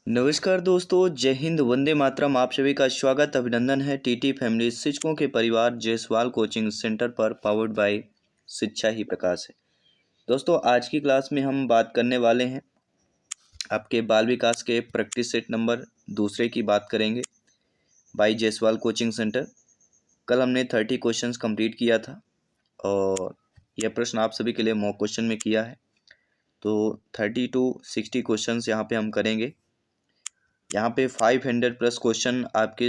नमस्कार दोस्तों, जय हिंद, वंदे मातरम। आप सभी का स्वागत अभिनंदन है टीटी फैमिली शिक्षकों के परिवार जयसवाल कोचिंग सेंटर पर, पावर्ड बाय शिक्षा ही प्रकाश है। दोस्तों, आज की क्लास में हम बात करने वाले हैं आपके बाल विकास के प्रैक्टिस सेट नंबर दूसरे की बात करेंगे बाय जयसवाल कोचिंग सेंटर। कल हमने 30 क्वेश्चंस कंप्लीट किया था और यह प्रश्न आप सभी के लिए मॉक क्वेश्चन में किया है। तो 30 to 60 क्वेश्चंस यहाँ पे हम करेंगे। यहाँ पे 500 प्लस क्वेश्चन आपके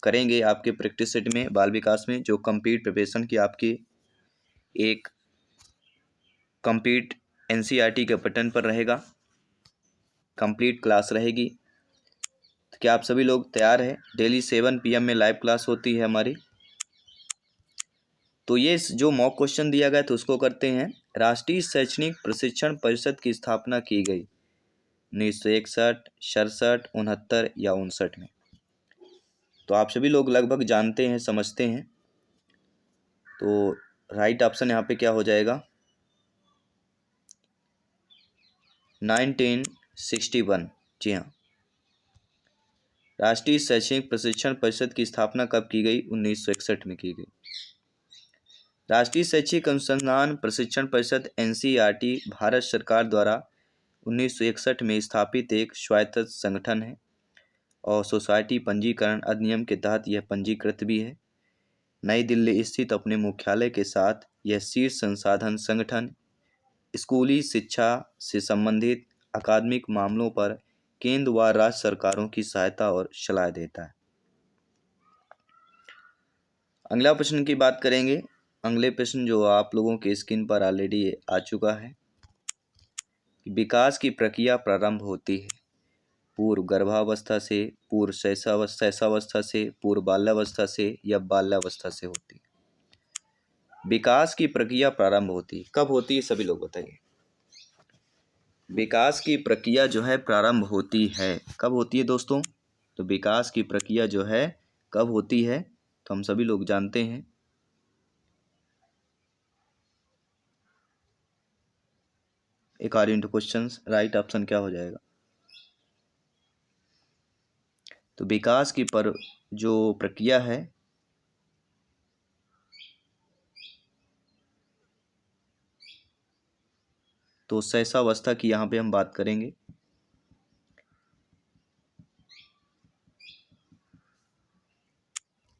करेंगे आपके प्रैक्टिस सेट में बाल विकास में, जो कंप्लीट प्रिपरेशन की आपकी एक कंप्लीट एनसीईआरटी के बटन पर रहेगा, कंप्लीट क्लास रहेगी। तो क्या आप सभी लोग तैयार हैं? डेली 7 PM में लाइव क्लास होती है हमारी। तो ये जो मॉक क्वेश्चन दिया गया तो उसको करते हैं। राष्ट्रीय शैक्षणिक प्रशिक्षण परिषद की स्थापना की गई 1961, 67, 69 या 59 में। तो आप सभी लोग लगभग जानते हैं, समझते हैं। तो राइट ऑप्शन यहाँ पे क्या हो जाएगा? 1961। जी हाँ, राष्ट्रीय शैक्षणिक प्रशिक्षण परिषद की स्थापना कब की गई? 1961 में की गई। राष्ट्रीय शैक्षिक अनुसंधान प्रशिक्षण परिषद एनसीईआरटी भारत सरकार द्वारा 1961 में स्थापित एक स्वायत्त संगठन है और सोसाइटी पंजीकरण अधिनियम के तहत यह पंजीकृत भी है। नई दिल्ली स्थित अपने मुख्यालय के साथ यह शीर्ष संसाधन संगठन स्कूली शिक्षा से संबंधित अकादमिक मामलों पर केंद्र व राज्य सरकारों की सहायता और सलाह देता है। अगला प्रश्न की बात करेंगे। अगले प्रश्न जो आप लोगों के स्क्रीन पर ऑलरेडी आ चुका है। विकास की प्रक्रिया प्रारंभ होती है पूर्व गर्भावस्था से, पूर्व शैशवावस्था से, पूर्व बाल्यावस्था से या बाल्यावस्था से होती है। विकास की प्रक्रिया प्रारंभ होती है कब होती है? सभी लोग बताइए। विकास की प्रक्रिया जो है प्रारंभ होती है कब होती है दोस्तों? तो विकास की प्रक्रिया जो है कब होती है तो हम सभी लोग जानते हैं। According two questions right option क्या हो जाएगा? तो विकास की जो प्रक्रिया है तो शैशवावस्था की यहाँ पे हम बात करेंगे।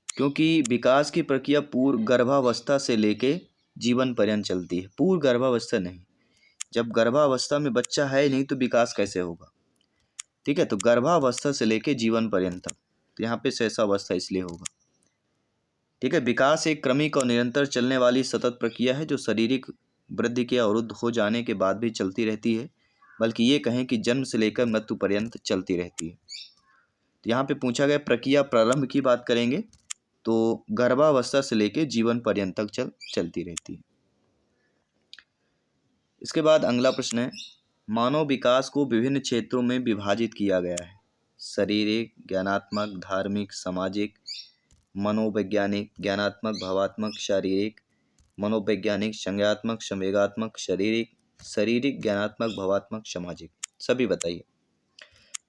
क्योंकि विकास की प्रक्रिया पूर्व गर्भावस्था से लेके जीवन पर्यंत चलती है, पूर्व गर्भावस्था नहीं। जब गर्भावस्था में बच्चा है नहीं तो विकास कैसे होगा? ठीक है, तो गर्भावस्था से लेके जीवन पर्यंत तक, तो यहाँ पे शैशवावस्था इसलिए होगा। ठीक है, विकास एक क्रमिक और निरंतर चलने वाली सतत प्रक्रिया है जो शारीरिक वृद्धि के अवरुद्ध हो जाने के बाद भी चलती रहती है, बल्कि ये कहें कि जन्म से लेकर मृत्यु पर्यंत चलती रहती है। तो यहाँ पे पूछा गया प्रक्रिया प्रारंभ की बात करेंगे तो गर्भावस्था से लेकर जीवन पर्यंत तक चलती रहती है। इसके बाद अगला प्रश्न है, मानव विकास को विभिन्न क्षेत्रों में विभाजित किया गया है। शारीरिक, ज्ञानात्मक, धार्मिक, सामाजिक, मनोवैज्ञानिक, ज्ञानात्मक, भावात्मक, शारीरिक, मनोवैज्ञानिक, संज्ञानात्मक, संवेगात्मक, शारीरिक, ज्ञानात्मक, भावात्मक, सामाजिक। सभी बताइए।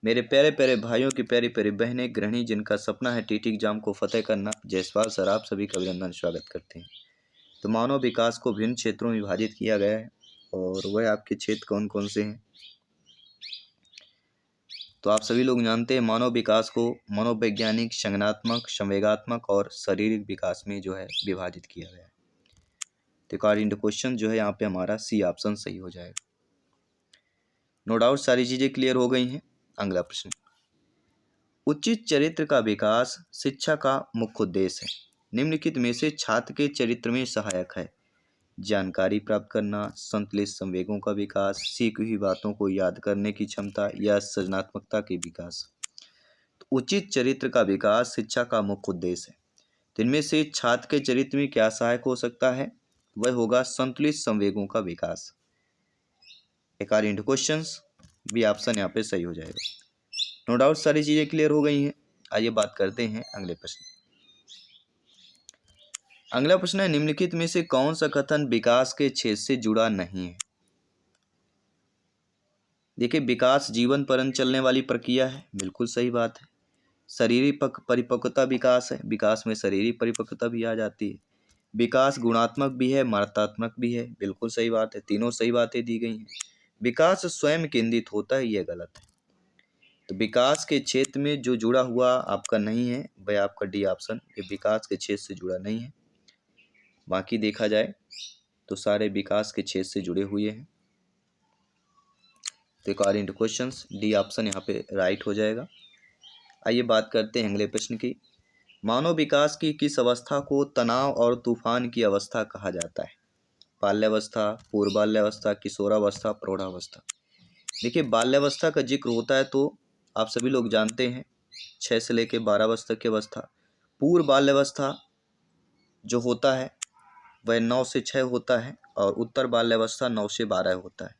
मेरे प्यारे प्यारे भाइयों की प्यारी प्यारी बहनें, गृहिणी जिनका सपना है टीटी एग्जाम को फतेह करना, जयसवाल सर आप सभी का अभिनंदन स्वागत करते हैं। तो मानव विकास को विभिन्न क्षेत्रों में विभाजित किया गया है और वह आपके क्षेत्र कौन कौन से हैं? तो आप सभी लोग जानते हैं मानव विकास को मनोवैज्ञानिक, संज्ञानात्मक, संवेगात्मक और शारीरिक विकास में जो है विभाजित किया गया है। तो अकॉर्डिंग टू क्वेश्चन जो है यहाँ पे हमारा सी ऑप्शन सही हो जाएगा। नो डाउट सारी चीजें क्लियर हो गई हैं। अगला प्रश्न, उचित चरित्र का विकास शिक्षा का मुख्य उद्देश्य है। निम्नलिखित में से छात्र के चरित्र में सहायक है? जानकारी प्राप्त करना, संतुलित संवेगों का विकास, सीखी हुई बातों को याद करने की क्षमता या सृजनात्मकता के विकास। तो उचित चरित्र का विकास शिक्षा का मुख्य उद्देश्य है। तो इनमें से छात्र के चरित्र में क्या सहायक हो सकता है? वह होगा संतुलित संवेगों का विकास। अकॉर्डिंग टू क्वेश्चंस भी ऑप्शन यहाँ पे सही हो जाएगा। नो डाउट सारी चीजें क्लियर हो गई हैं। आइए बात करते हैं अगले प्रश्न। अगला प्रश्न है, निम्नलिखित में से कौन सा कथन विकास के क्षेत्र से जुड़ा नहीं है? देखिए, विकास जीवन पर्यंत चलने वाली प्रक्रिया है, बिल्कुल सही बात है। शारीरिक परिपक्वता विकास है, विकास में शारीरिक परिपक्वता भी आ जाती है। विकास गुणात्मक भी है, मात्रात्मक भी है, बिल्कुल सही बात है, तीनों सही बातें दी गई हैं। विकास स्वयं केंद्रित होता है, यह गलत है। तो विकास के क्षेत्र में जो जुड़ा हुआ आपका नहीं है वह आपका डी ऑप्शन, ये विकास के क्षेत्र से जुड़ा नहीं है। बाकी देखा जाए तो सारे विकास के क्षेत्र से जुड़े हुए हैं। तो according to question D option यहाँ पे राइट हो जाएगा। आइए बात करते हैं अगले प्रश्न की। मानव विकास की किस अवस्था को तनाव और तूफान की अवस्था कहा जाता है? बाल्यावस्था, पूर्व बाल्यावस्था, किशोरावस्था, प्रौढ़ावस्था। देखिए, बाल्यावस्था का जिक्र होता है तो आप सभी लोग जानते हैं 6 से लेकर 12 वर्ष तक की अवस्था। पूर्व बाल्यावस्था जो होता है वह 9 से 6 होता है और उत्तर बाल्यावस्था 9 से 12 होता है।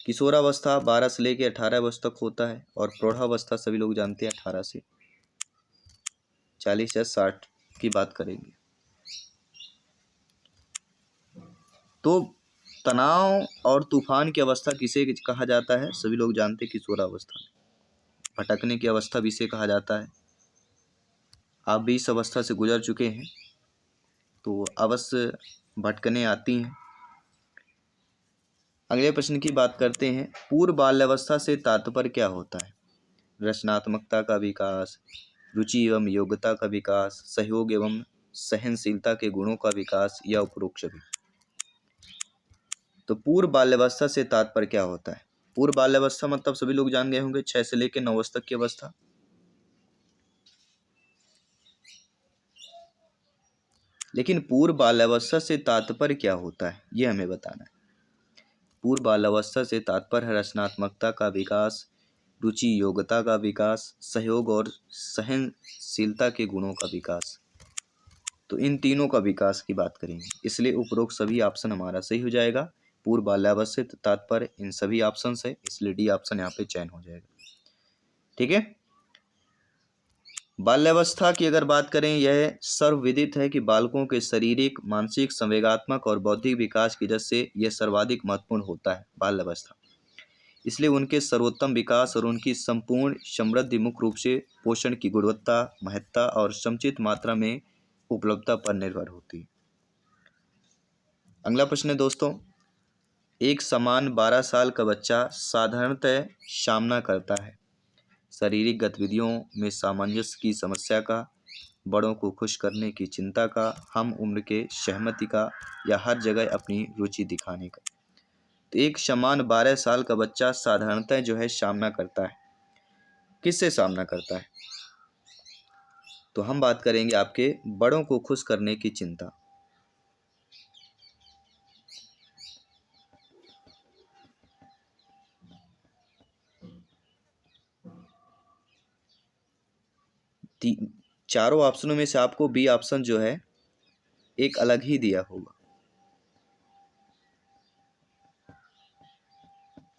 किशोरावस्था 12 से लेकर 18 वर्ष तक होता है और प्रौढ़ावस्था सभी लोग जानते हैं 18 से 40 या 60 की बात करेंगे। तो तनाव और तूफान की अवस्था किसे कहा जाता है? सभी लोग जानते हैं किशोरावस्था। भटकने की अवस्था भी इसे कहा जाता है। आप भी इस अवस्था से गुजर चुके हैं तो अवश्य भटकने आती हैं। अगले प्रश्न की बात करते हैं। पूर्व बाल्यावस्था से तात्पर्य क्या होता है? रचनात्मकता का विकास, रुचि एवं योग्यता का विकास, सहयोग एवं सहनशीलता के गुणों का विकास या उपरोक्त सभी। तो पूर्व बाल्यावस्था से तात्पर्य क्या होता है? पूर्व बाल्यावस्था मतलब सभी लोग जान गए होंगे 6 से लेकर 9 वर्ष तक की अवस्था। लेकिन पूर्व बाल्यावस्था से तात्पर्य क्या होता है ये हमें बताना है। पूर्व बाल्यावस्था से तात्पर्य है रचनात्मकता का विकास, रुचि योग्यता का विकास, सहयोग और सहनशीलता के गुणों का विकास। तो इन तीनों का विकास की बात करेंगे, इसलिए उपरोक्त सभी ऑप्शन हमारा सही हो जाएगा। पूर्व बाल्यावस्था से तात्पर्य इन सभी ऑप्शन से, इसलिए डी ऑप्शन यहाँ पे चयन हो जाएगा। ठीक है। बाल्यावस्था की अगर बात करें, यह सर्वविदित है कि बालकों के शारीरिक, मानसिक, संवेगात्मक और बौद्धिक विकास की वजह से यह सर्वाधिक महत्वपूर्ण होता है बाल्यावस्था। इसलिए उनके सर्वोत्तम विकास और उनकी संपूर्ण समृद्धि मुख्य रूप से पोषण की गुणवत्ता, महत्ता और समुचित मात्रा में उपलब्धता पर निर्भर होती है। अगला प्रश्न है दोस्तों, एक समान 12 साल का बच्चा साधारणतः सामना करता है शारीरिक गतिविधियों में सामंजस्य की समस्या का, बड़ों को खुश करने की चिंता का, हम उम्र के सहमति का या हर जगह अपनी रुचि दिखाने का। तो एक समान 12 साल का बच्चा साधारणतः जो है सामना करता है, किससे सामना करता है? तो हम बात करेंगे आपके बड़ों को खुश करने की चिंता। चारों ऑप्शनों में से आपको बी ऑप्शन जो है एक अलग ही दिया होगा,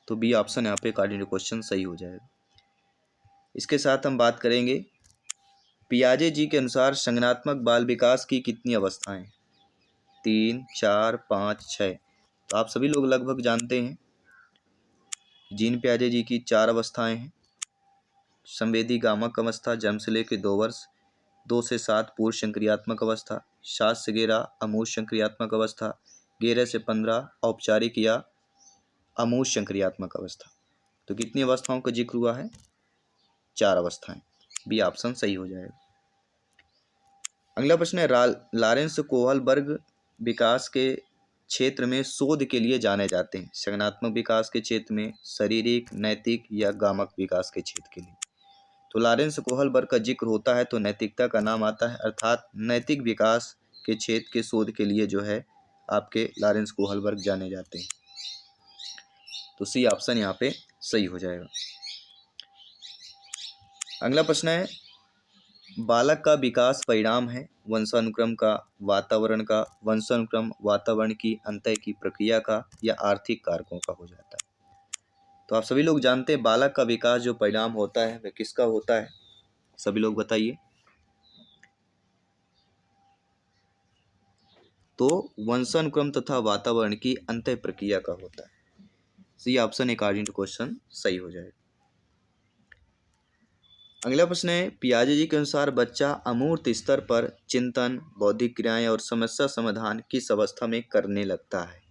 तो बी ऑप्शन यहाँ पे अकॉर्डिंग टू क्वेश्चन सही हो जाएगा। इसके साथ हम बात करेंगे पियाजे जी के अनुसार संज्ञानात्मक बाल विकास की कितनी अवस्थाएं? 3, 4, 5, 6। तो आप सभी लोग लगभग जानते हैं जीन पियाजे जी की 4 अवस्थाएं हैं। संवेदी गामक अवस्था जन्म से लेकर 2 वर्ष, 2 से 7 पूर्व संक्रियात्मक अवस्था, 7 से 11 अमूर्त संक्रियात्मक अवस्था, 11 से 15 औपचारिक या अमूर्त संक्रियात्मक अवस्था। तो कितनी अवस्थाओं का जिक्र हुआ है? 4 अवस्थाएं। बी ऑप्शन सही हो जाएगा। अगला प्रश्न है लॉरेंस कोहलबर्ग विकास के क्षेत्र में शोध के लिए जाने जाते हैं। संज्ञानात्मक विकास के क्षेत्र में, शारीरिक, नैतिक या गामक विकास के क्षेत्र के लिए। तो लॉरेंस कोहलबर्ग का जिक्र होता है तो नैतिकता का नाम आता है, अर्थात नैतिक विकास के क्षेत्र के शोध के लिए जो है आपके लॉरेंस कोहलबर्ग जाने जाते हैं। तो सी ऑप्शन यहाँ पे सही हो जाएगा। अगला प्रश्न है बालक का विकास परिणाम है वंशानुक्रम का, वातावरण का, वंशानुक्रम वातावरण की अंतः की प्रक्रिया का या आर्थिक कारकों का हो जाता है। तो आप सभी लोग जानते हैं बालक का विकास जो परिणाम होता है वह किसका होता है? सभी लोग बताइए। तो वंशानुक्रम तथा वातावरण की अंतः प्रक्रिया का होता है। C option according to question सही हो जाएगा। अगला प्रश्न है, पियाजे जी के अनुसार बच्चा अमूर्त स्तर पर चिंतन, बौद्धिक क्रियाएं और समस्या समाधान किस अवस्था में करने लगता है?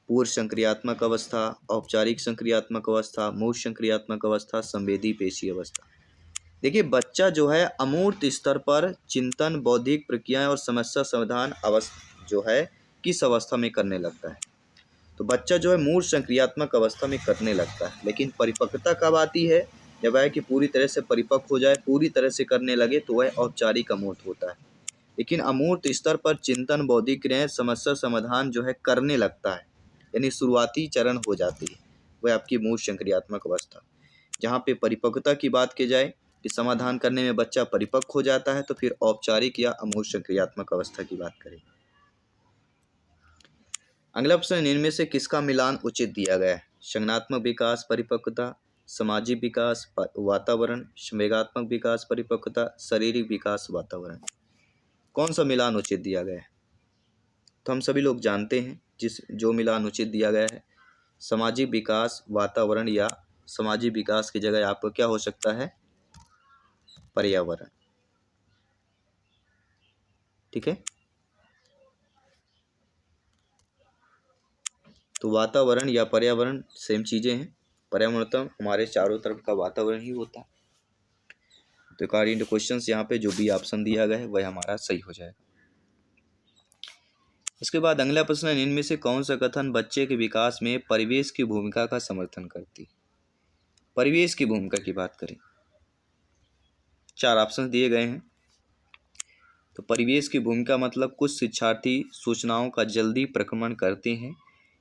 पूर्व संक्रियात्मक अवस्था, औपचारिक संक्रियात्मक अवस्था, मूर्त संक्रियात्मक अवस्था, संवेदी पेशी अवस्था। देखिए, बच्चा जो है अमूर्त स्तर पर चिंतन, बौद्धिक प्रक्रियाएं और समस्या समाधान अवस्था जो है किस अवस्था में करने लगता है? तो बच्चा जो है मूर्त संक्रियात्मक अवस्था में करने लगता है, लेकिन परिपक्वता कब आती है? जब है कि पूरी तरह से परिपक्व हो जाए, पूरी तरह से करने लगे, तो वह औपचारिक अमूर्त होता है। लेकिन अमूर्त स्तर पर चिंतन, बौद्धिक क्रियाएं, समस्या समाधान जो है करने लगता है, यानी शुरुआती चरण हो जाती है, वह आपकी मूर्त संक्रियात्मक अवस्था। जहाँ पे परिपक्वता की बात की जाए कि समाधान करने में बच्चा परिपक्व हो जाता है, तो फिर औपचारिक या अमूर्त संक्रियात्मक अवस्था की बात करें। अगला प्रश्न, इनमें से किसका मिलान उचित दिया गया है? संज्ञानात्मक विकास परिपक्वता, सामाजिक विकास वातावरण, संवेगात्मक विकास परिपक्वता, शारीरिक विकास वातावरण। कौन सा मिलान उचित दिया गया है? तो हम सभी लोग जानते हैं जो मिलान उचित दिया गया है, सामाजिक विकास वातावरण, या सामाजिक विकास की जगह आपको क्या हो सकता है? पर्यावरण। ठीक है, तो वातावरण या पर्यावरण सेम चीजें हैं। पर्यावरण मतलब हमारे चारों तरफ का वातावरण ही होता है। तो अकॉर्डिंग टू क्वेश्चन यहाँ पे जो भी ऑप्शन दिया गया है वह हमारा सही हो जाएगा। इसके बाद अगला प्रश्न, इनमें से कौन सा कथन बच्चे के विकास में परिवेश की भूमिका का समर्थन करती है? परिवेश की भूमिका की बात करें, 4 ऑप्शन दिए गए हैं। तो परिवेश की भूमिका मतलब कुछ शिक्षार्थी सूचनाओं का जल्दी प्रक्रमण करते हैं,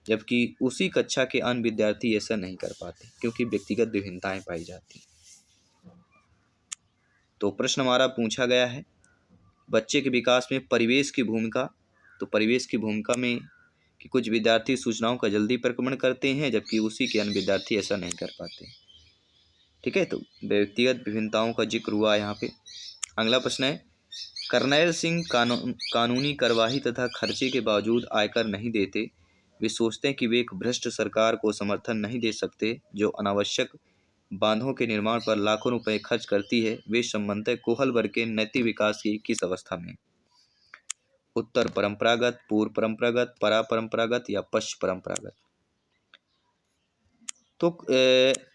जबकि उसी कक्षा के अन्य विद्यार्थी ऐसा नहीं कर पाते, क्योंकि व्यक्तिगत विभिन्नताएं पाई जाती हैं। तो प्रश्न हमारा पूछा गया है, बच्चे के विकास में परिवेश की भूमिका। तो परिवेश की भूमिका में कि कुछ विद्यार्थी सूचनाओं का जल्दी प्रक्रमण करते हैं, जबकि उसी के अन्य विद्यार्थी ऐसा नहीं कर पाते। ठीक है, तो व्यक्तिगत विभिन्नताओं का जिक्र हुआ यहाँ पे। अगला प्रश्न है, करनैल सिंह कानूनी कार्यवाही तथा खर्चे के बावजूद आयकर नहीं देते। वे सोचते हैं कि वे एक भ्रष्ट सरकार को समर्थन नहीं दे सकते, जो अनावश्यक बांधों के निर्माण पर लाखों रुपए खर्च करती है। वे संबंधतः कोहल वर्ग के नैतिक विकास की किस अवस्था में? उत्तर परंपरागत, पूर्व परंपरागत, परा परंपरागत या पश्च परंपरागत। तो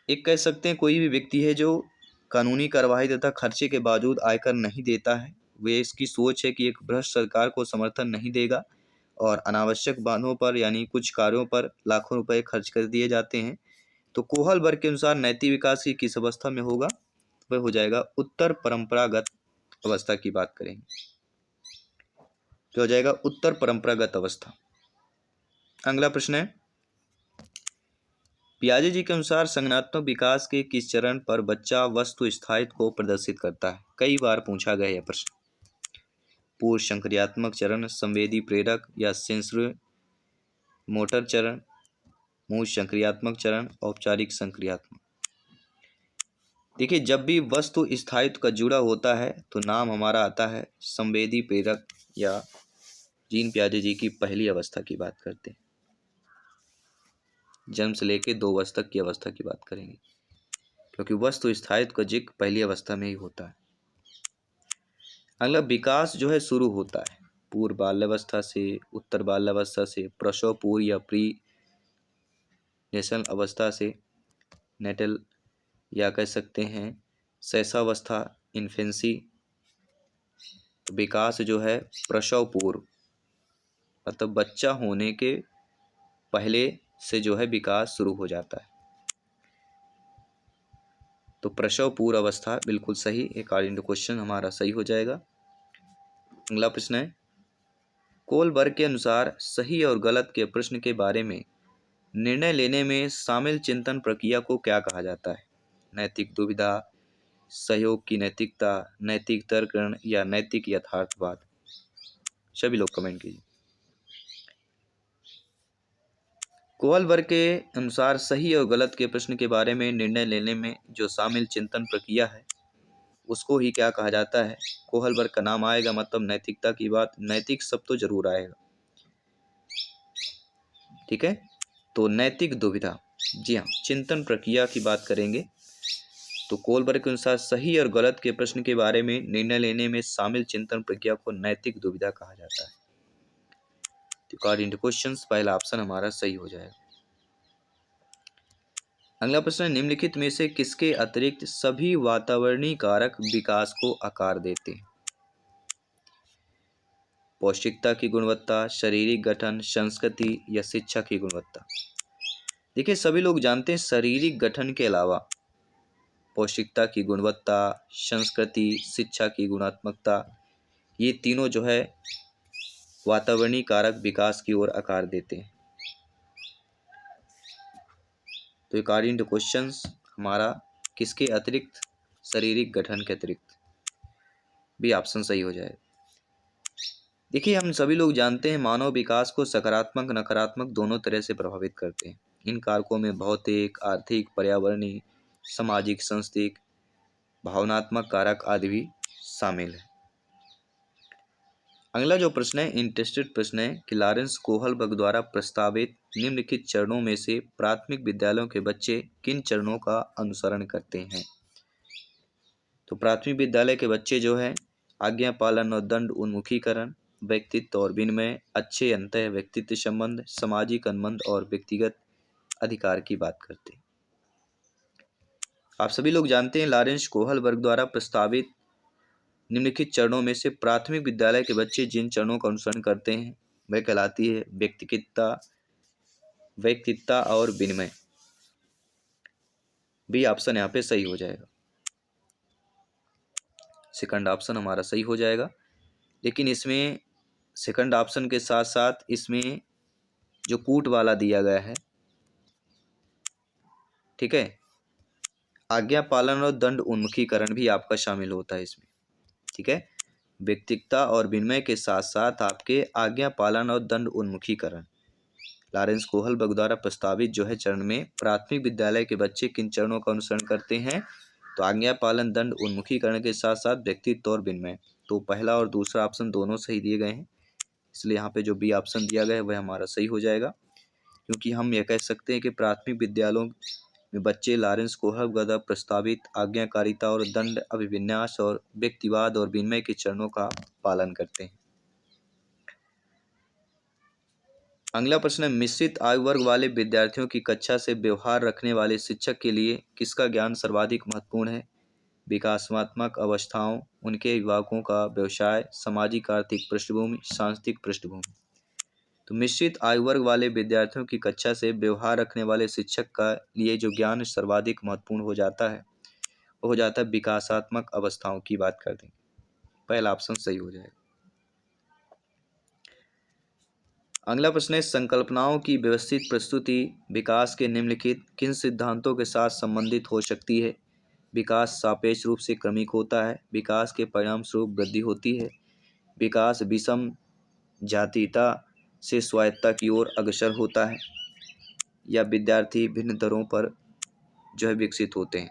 एक कह सकते हैं कोई भी व्यक्ति है जो कानूनी कार्यवाही तथा खर्चे के बावजूद आयकर नहीं देता है, वे इसकी सोच है कि एक भ्रष्ट सरकार को समर्थन नहीं देगा और अनावश्यक बांधों पर यानी कुछ कार्यों पर लाखों रुपए खर्च कर दिए जाते हैं। तो कोहल वर्ग के अनुसार नैतिक विकास की किस अवस्था में होगा? वह हो जाएगा उत्तर परंपरागत अवस्था की बात करेंगे, तो हो जाएगा उत्तर परंपरागत अवस्था। अगला प्रश्न है, पियाजे जी के अनुसार संज्ञानात्मक विकास के किस चरण पर बच्चा वस्तु स्थायित्व को प्रदर्शित करता है? कई बार पूछा गया यह प्रश्न। पूर्व संक्रियात्मक चरण, संवेदी प्रेरक या सेंसरी मोटर चरण, मूल संक्रियात्मक चरण, औपचारिक संक्रियात्मक। देखिए, जब भी वस्तु स्थायित्व का जुड़ा होता है तो नाम हमारा आता है संवेदी प्रेरक, या जीन पियाजे जी की पहली अवस्था की बात करते हैं। जन्म से लेकर 2 वर्ष तक की अवस्था की बात करेंगे, क्योंकि वस्तु स्थायित्व का जिक्र पहली अवस्था में ही होता है। अगला, विकास जो है शुरू होता है पूर्व बाल्यावस्था से, उत्तर बाल्यावस्था से, प्रसव पूर्व या प्री नेशनल अवस्था से, नेटल या कह सकते हैं शैशवावस्था, इन्फेंसी। विकास जो है प्रसव पूर्व मतलब बच्चा होने के पहले से जो है विकास शुरू हो जाता है। तो प्रसव पूर्व अवस्था बिल्कुल सही, अकॉर्डिंग टू क्वेश्चन हमारा सही हो जाएगा। अगला प्रश्न है, कोलबर्ग के अनुसार सही और गलत के प्रश्न के बारे में निर्णय लेने में शामिल चिंतन प्रक्रिया को क्या कहा जाता है? नैतिक दुविधा, सहयोग की नैतिकता, नैतिक तर्कण या नैतिक यथार्थवाद। सभी लोग कमेंट कीजिए। कोहलबर्ग के अनुसार सही और गलत के प्रश्न के बारे में निर्णय लेने में जो शामिल चिंतन प्रक्रिया है उसको ही क्या कहा जाता है? कोहलबर्ग का नाम आएगा मतलब नैतिकता की बात, नैतिक शब्द तो जरूर आएगा। ठीक है। तो नैतिक दुविधा, जी हाँ, चिंतन प्रक्रिया की बात करेंगे तो कोलबर्ग के अनुसार सही और गलत के प्रश्न के बारे में निर्णय लेने में शामिल चिंतन प्रक्रिया को नैतिक दुविधा कहा जाता है। तो अकॉर्डिंग टू क्वेश्चंस पहला ऑप्शन हमारा सही हो जाएगा। अगला प्रश्न है, निम्नलिखित में से किसके अतिरिक्त सभी वातावरणीय कारक विकास को आकार देते हैं? पौष्टिकता की गुणवत्ता, शारीरिक गठन, संस्कृति या शिक्षा की गुणवत्ता। देखिए सभी लोग जानते हैं शारीरिक गठन के अलावा पौष्टिकता की गुणवत्ता, संस्कृति, शिक्षा की गुणात्मकता, ये तीनों जो है वातावरणीय कारक विकास की ओर आकार देते हैं। तो अकॉर्डिंग टू क्वेश्चंस हमारा किसके अतिरिक्त, शारीरिक गठन के अतिरिक्त, भी ऑप्शन सही हो जाए। देखिए हम सभी लोग जानते हैं मानव विकास को सकारात्मक नकारात्मक दोनों तरह से प्रभावित करते हैं। इन कारकों में भौतिक, आर्थिक, पर्यावरणीय, सामाजिक, सांस्कृतिक, भावनात्मक कारक आदि भी शामिल है। अगला जो प्रश्न है इंटरेस्टेड प्रश्न है कि लॉरेंस कोहलबर्ग द्वारा प्रस्तावित निम्नलिखित चरणों में से प्राथमिक विद्यालयों के बच्चे किन चरणों का अनुसरण करते हैं? तो प्राथमिक विद्यालय के बच्चे जो है आज्ञा पालन और दंड उन्मुखीकरण, व्यक्तित्व और विनिमय, अच्छे अंतः व्यक्तित्व संबंध, सामाजिक अनुबंध और व्यक्तिगत अधिकार की बात करते हैं। आप सभी लोग जानते हैं लॉरेंस कोहलबर्ग द्वारा प्रस्तावित निम्नलिखित चरणों में से प्राथमिक विद्यालय के बच्चे जिन चरणों का अनुसरण करते हैं वह कहलाती है व्यक्तित्वता और विनिमय। बी ऑप्शन यहाँ पे सही हो जाएगा, सेकंड ऑप्शन हमारा सही हो जाएगा। लेकिन इसमें सेकंड ऑप्शन के साथ साथ इसमें जो कूट वाला दिया गया है, ठीक है, आज्ञा पालन और दंड उन्मुखीकरण भी आपका शामिल होता है इसमें, ठीक है। व्यक्तित्वता और विनिमय के साथ साथ आपके आज्ञा पालन और दंड उन्मुखीकरण। लॉरेंस कोहलबर्ग द्वारा प्रस्तावित जो है चरण में प्राथमिक विद्यालय के बच्चे किन चरणों का अनुसरण करते हैं? तो आज्ञा पालन, दंड उन्मुखीकरण के साथ साथ व्यक्तित्व और विनिमय। तो पहला और दूसरा ऑप्शन दोनों सही दिए गए हैं, इसलिए यहाँ पे जो बी ऑप्शन दिया गया है वह हमारा सही हो जाएगा। क्योंकि हम यह कह सकते हैं कि प्राथमिक विद्यालयों में बच्चे लॉरेंस कोहलबर्ग द्वारा प्रस्तावित आज्ञाकारिता और दंड अभिविन्यास और व्यक्तिवाद और विनिमय के चरणों का पालन करते हैं। अगला प्रश्न है, मिश्रित आयु वर्ग वाले विद्यार्थियों की कक्षा से व्यवहार रखने वाले शिक्षक के लिए किसका ज्ञान सर्वाधिक महत्वपूर्ण है? विकासात्मक अवस्थाओं, उनके अभिभावकों का व्यवसाय, सामाजिक आर्थिक पृष्ठभूमि, सांस्कृतिक पृष्ठभूमि। तो मिश्रित आयु वर्ग वाले विद्यार्थियों की कक्षा से व्यवहार रखने वाले शिक्षक का लिए जो ज्ञान सर्वाधिक महत्वपूर्ण हो जाता है वो हो जाता है विकासात्मक अवस्थाओं की बात करते हैं। पहला ऑप्शन सही हो जाएगा। अगला प्रश्न है, संकल्पनाओं की व्यवस्थित प्रस्तुति विकास के निम्नलिखित किन सिद्धांतों के साथ संबंधित हो सकती है? विकास सापेक्ष रूप से क्रमिक होता है, विकास के परिणाम स्वरूप वृद्धि होती है, विकास विषम जातीयता से स्वायत्तता की ओर अग्रसर होता है, या विद्यार्थी भिन्न दरों पर जो है विकसित होते हैं।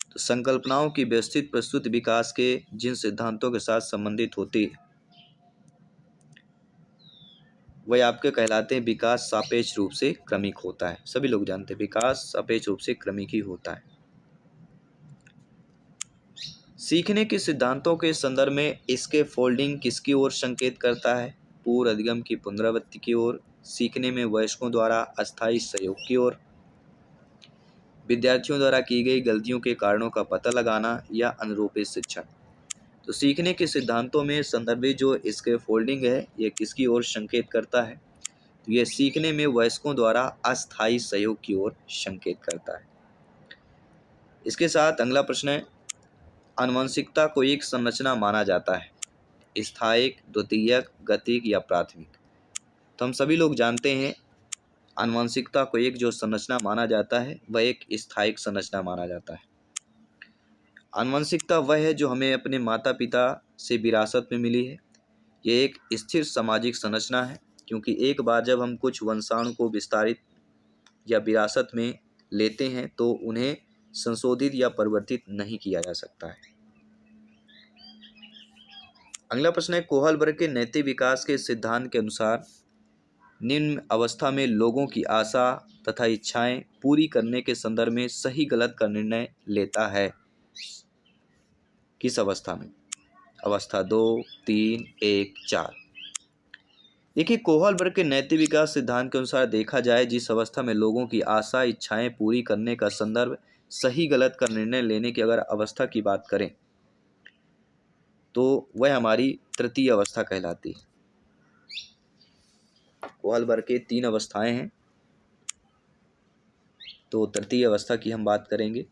तो संकल्पनाओं की व्यवस्थित प्रस्तुति विकास के जिन सिद्धांतों के साथ संबंधित होती है वह आपके कहलाते हैं विकास सापेक्ष रूप से क्रमिक होता है। सभी लोग जानते हैं विकास सापेक्ष रूप से क्रमिक ही होता है। सीखने के सिद्धांतों के संदर्भ में इसके फोल्डिंग किसकी ओर संकेत करता है? पूर्व अधिगम की पुनरावृत्ति की ओर, सीखने में वयस्कों द्वारा अस्थायी सहयोग की ओर, विद्यार्थियों द्वारा की गई गलतियों के कारणों का पता लगाना, या अनुरूपित शिक्षण। तो सीखने के सिद्धांतों में संदर्भित जो इसके फोल्डिंग है ये किसकी ओर संकेत करता है? तो यह सीखने में वयस्कों द्वारा अस्थायी सहयोग की ओर संकेत करता है। इसके साथ अगला प्रश्न है, आनुवंशिकता को एक संरचना माना जाता है, स्थायिक, द्वितीयक, गतिक या प्राथमिक? तो हम सभी लोग जानते हैं आनुवंशिकता को एक जो संरचना माना जाता है वह एक स्थायिक संरचना माना जाता है। आनुवंशिकता वह है जो हमें अपने माता पिता से विरासत में मिली है। यह एक स्थिर सामाजिक संरचना है क्योंकि एक बार जब हम कुछ वंशाणु को विस्तारित या विरासत में लेते हैं तो उन्हें संशोधित या परिवर्तित नहीं किया जा सकता है। अगला प्रश्न है, कोहलबर्ग के नैतिक विकास के सिद्धांत के अनुसार निम्न अवस्था में लोगों की आशा तथा इच्छाएं पूरी करने के संदर्भ में सही गलत का निर्णय लेता है। किस अवस्था में? अवस्था 2, 3, 1, 4। देखिए, कोहलबर्ग के नैतिक विकास सिद्धांत के अनुसार देखा जाए, जिस अवस्था में लोगों की आशा इच्छाएं पूरी करने का संदर्भ सही गलत का निर्णय लेने की अगर अवस्था की बात करें तो वह हमारी तृतीय अवस्था कहलाती है। कोहलबर्ग के 3 अवस्थाएं हैं, तो तृतीय अवस्था की हम बात करेंगे।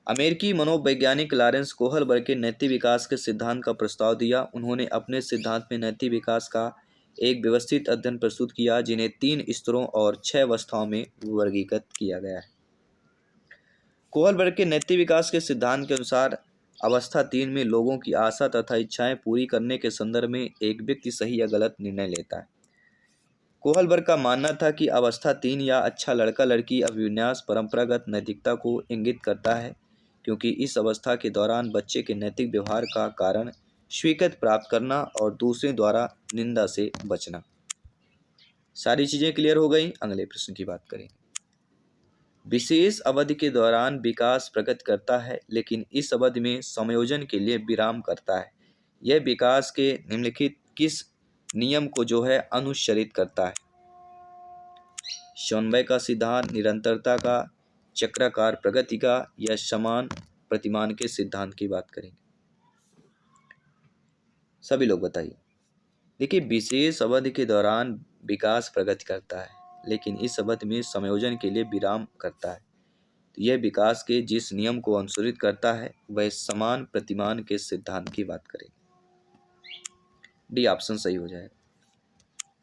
अमेरिकी मनोवैज्ञानिक लॉरेंस कोहलबर्ग के नैतिक विकास के सिद्धांत का प्रस्ताव दिया। उन्होंने अपने सिद्धांत में नैतिक विकास का एक व्यवस्थित अध्ययन प्रस्तुत किया, जिन्हें 3 स्तरों और 6 अवस्थाओं में वर्गीकृत किया गया है। कोहलबर्ग के नैतिक विकास के सिद्धांत के अनुसार अवस्था 3 में लोगों की आशा तथा इच्छाएं पूरी करने के संदर्भ में एक व्यक्ति सही या गलत निर्णय लेता है। कोहलबर्ग का मानना था कि अवस्था 3 या अच्छा लड़का लड़की अभिविन्यास परंपरागत नैतिकता को इंगित करता है, क्योंकि इस अवस्था के दौरान बच्चे के नैतिक व्यवहार का कारण स्वीकृति प्राप्त करना और दूसरे द्वारा निंदा से बचना। सारी चीजें क्लियर हो गई। अगले प्रश्न की बात करें। विशेष अवधि के दौरान विकास प्रगति करता है, लेकिन इस अवधि में समायोजन के लिए विराम करता है। यह विकास के निम्नलिखित किस नियम को जो है अनुसरित करता है? समन्वय का सिद्धांत, निरंतरता का, चक्राकार प्रगति का, या समान प्रतिमान के सिद्धांत की बात करेंगे। सभी लोग बताइए। देखिए, विशेष अवधि के दौरान विकास प्रगति करता है, लेकिन इस अवधि में समायोजन के लिए विराम करता है। तो यह विकास के जिस नियम को अनुसरित करता है वह समान प्रतिमान के सिद्धांत की बात करेंगे। डी ऑप्शन सही हो जाएगा।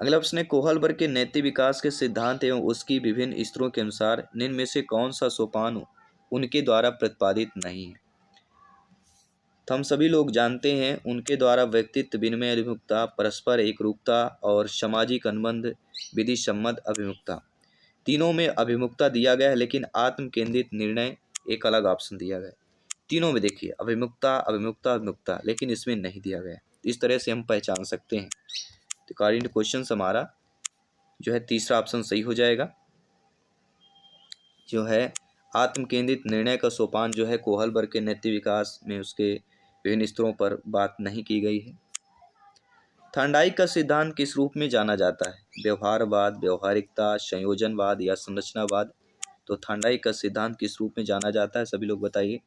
अगला प्रश्न है, कोहलबर्ग के नैतिक विकास के सिद्धांत एवं उसकी विभिन्न स्तरों के अनुसार निम्न में से कौन सा सोपान उनके द्वारा प्रतिपादित नहीं है? तो हम सभी लोग जानते हैं उनके द्वारा व्यक्तित्व विनिमय अभिमुखता, परस्पर एकरूपता और सामाजिक अनुबंध विधि सम्मत अभिमुखता, तीनों में अभिमुखता दिया गया है, लेकिन आत्म केंद्रित निर्णय एक अलग ऑप्शन दिया गया है। तीनों में देखिए अभिमुखता अभिमुखता अभिमुखता, लेकिन इसमें नहीं दिया गया है। इस तरह से हम पहचान सकते हैं। तो अकॉर्डिंग टू क्वेश्चन हमारा जो है तीसरा ऑप्शन सही हो जाएगा। जो है आत्म केंद्रित निर्णय का सोपान जो है कोहलबर्ग के नैतिक विकास में उसके विभिन्न स्तरों पर बात नहीं की गई है। थॉर्नडाइक का सिद्धांत किस रूप में जाना जाता है? व्यवहारवाद, व्यवहारिकता, संयोजनवाद या संरचनावाद? तो थॉर्नडाइक का सिद्धांत किस रूप में जाना जाता है? सभी लोग बताइए।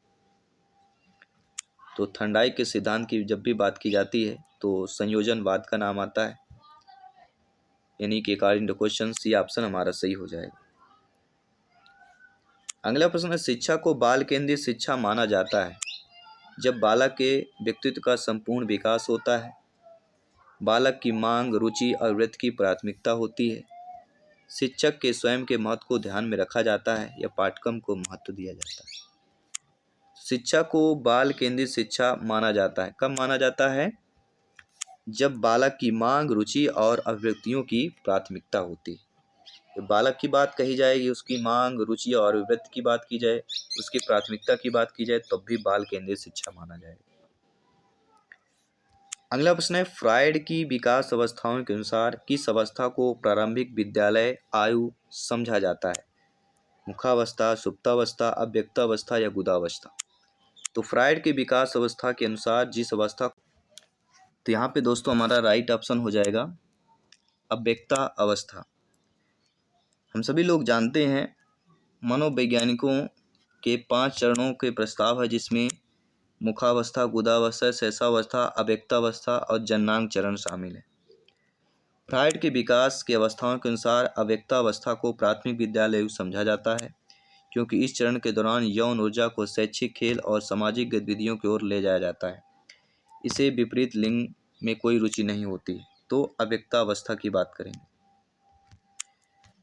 तो थॉर्नडाइक के सिद्धांत की जब भी बात की जाती है तो संयोजनवाद का नाम आता है, यानी कि according to question C option हमारा सही हो जाएगा। अगला प्रश्न है, शिक्षा को बाल केंद्रित शिक्षा माना जाता है जब बालक के व्यक्तित्व का संपूर्ण विकास होता है, बालक की मांग, रुचि और वृत्ति की प्राथमिकता होती है, शिक्षक के स्वयं के महत्व को ध्यान में रखा जाता है, या पाठ्यक्रम को महत्व दिया जाता है। शिक्षा को बाल केंद्रित शिक्षा माना जाता है। कब माना जाता है? जब बालक की मांग, रुचि और अभिव्यक्तियों की प्राथमिकता होती है। तो बालक की बात कही जाएगी, उसकी मांग, रुचि और अभिव्यक्ति की बात की जाए, उसकी प्राथमिकता की बात की जाए, तब भी बाल केंद्रित शिक्षा माना जाएगा। अगला प्रश्न है, फ्रायड की विकास अवस्थाओं के अनुसार किस अवस्था को प्रारंभिक विद्यालय आयु समझा जाता है? मुखावस्था, सुप्तावस्था, अव्यक्तावस्था या गुदावस्था? तो फ्रायड के विकास अवस्था के अनुसार जिस अवस्था, तो यहाँ पे दोस्तों हमारा राइट ऑप्शन हो जाएगा अव्यक्ता अवस्था। हम सभी लोग जानते हैं मनोवैज्ञानिकों के 5 चरणों के प्रस्ताव है, जिसमें मुखावस्था, गुदावस्था, सहसावस्था, अव्यक्तावस्था और जननांग चरण शामिल है। फ्रायड के विकास की अवस्थाओं के अनुसार अव्यक्तावस्था को प्राथमिक विद्यालय समझा जाता है, क्योंकि इस चरण के दौरान यौन ऊर्जा को शैक्षिक, खेल और सामाजिक गतिविधियों की ओर ले जाया जाता है। इसे विपरीत लिंग में कोई रुचि नहीं होती। तो अव्यक्तावस्था की बात करेंगे।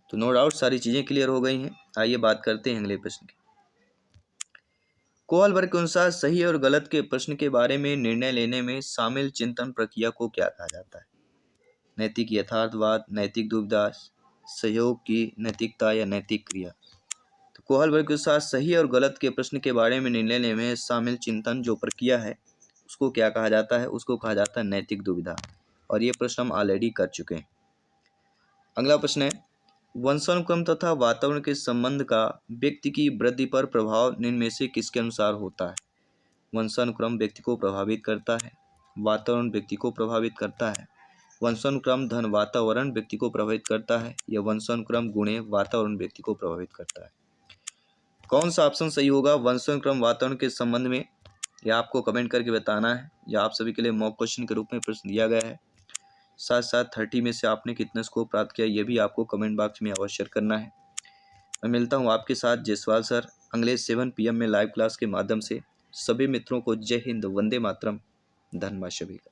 तो नो डाउट सारी चीज़ें क्लियर हो गई हैं। आइए बात करते हैं अगले प्रश्न की। कोहलबर्ग के अनुसार सही और गलत के प्रश्न के बारे में निर्णय लेने में शामिल चिंतन प्रक्रिया को क्या कहा जाता है? नैतिक यथार्थवाद, नैतिक दुविधा, सहयोग की नैतिकता या नैतिक क्रिया? तो कोहलबर्ग के अनुसार सही और गलत के प्रश्न के बारे में निर्णय लेने में शामिल चिंतन जो प्रक्रिया है उसको क्या कहा जाता है? उसको कहा जाता है नैतिक दुविधा। और ये प्रश्न हम ऑलरेडी कर चुके हैं। अगला प्रश्न है, वंशानुक्रम तथा वातावरण के संबंध का व्यक्ति की वृद्धि पर प्रभाव निम्न में से किसके अनुसार होता है? वंशानुक्रम व्यक्ति को प्रभावित करता है, वातावरण व्यक्ति को प्रभावित करता है, वंशानुक्रम धन वातावरण व्यक्ति को प्रभावित करता है, या वंशानुक्रम गुणे वातावरण व्यक्ति को प्रभावित करता है? कौन सा ऑप्शन सही होगा वंशानुक्रम वातावरण के संबंध में? यह आपको कमेंट करके बताना है। यह आप सभी के लिए मॉक क्वेश्चन के रूप में प्रश्न दिया गया है। साथ साथ 30 में से आपने कितने स्कोर प्राप्त किया ये भी आपको कमेंट बॉक्स में अवश्य करना है। मैं मिलता हूँ आपके साथ जयसवाल सर अगले 7 PM में लाइव क्लास के माध्यम से। सभी मित्रों को जय हिंद, वंदे मातरम, धन्यवाद सभी का।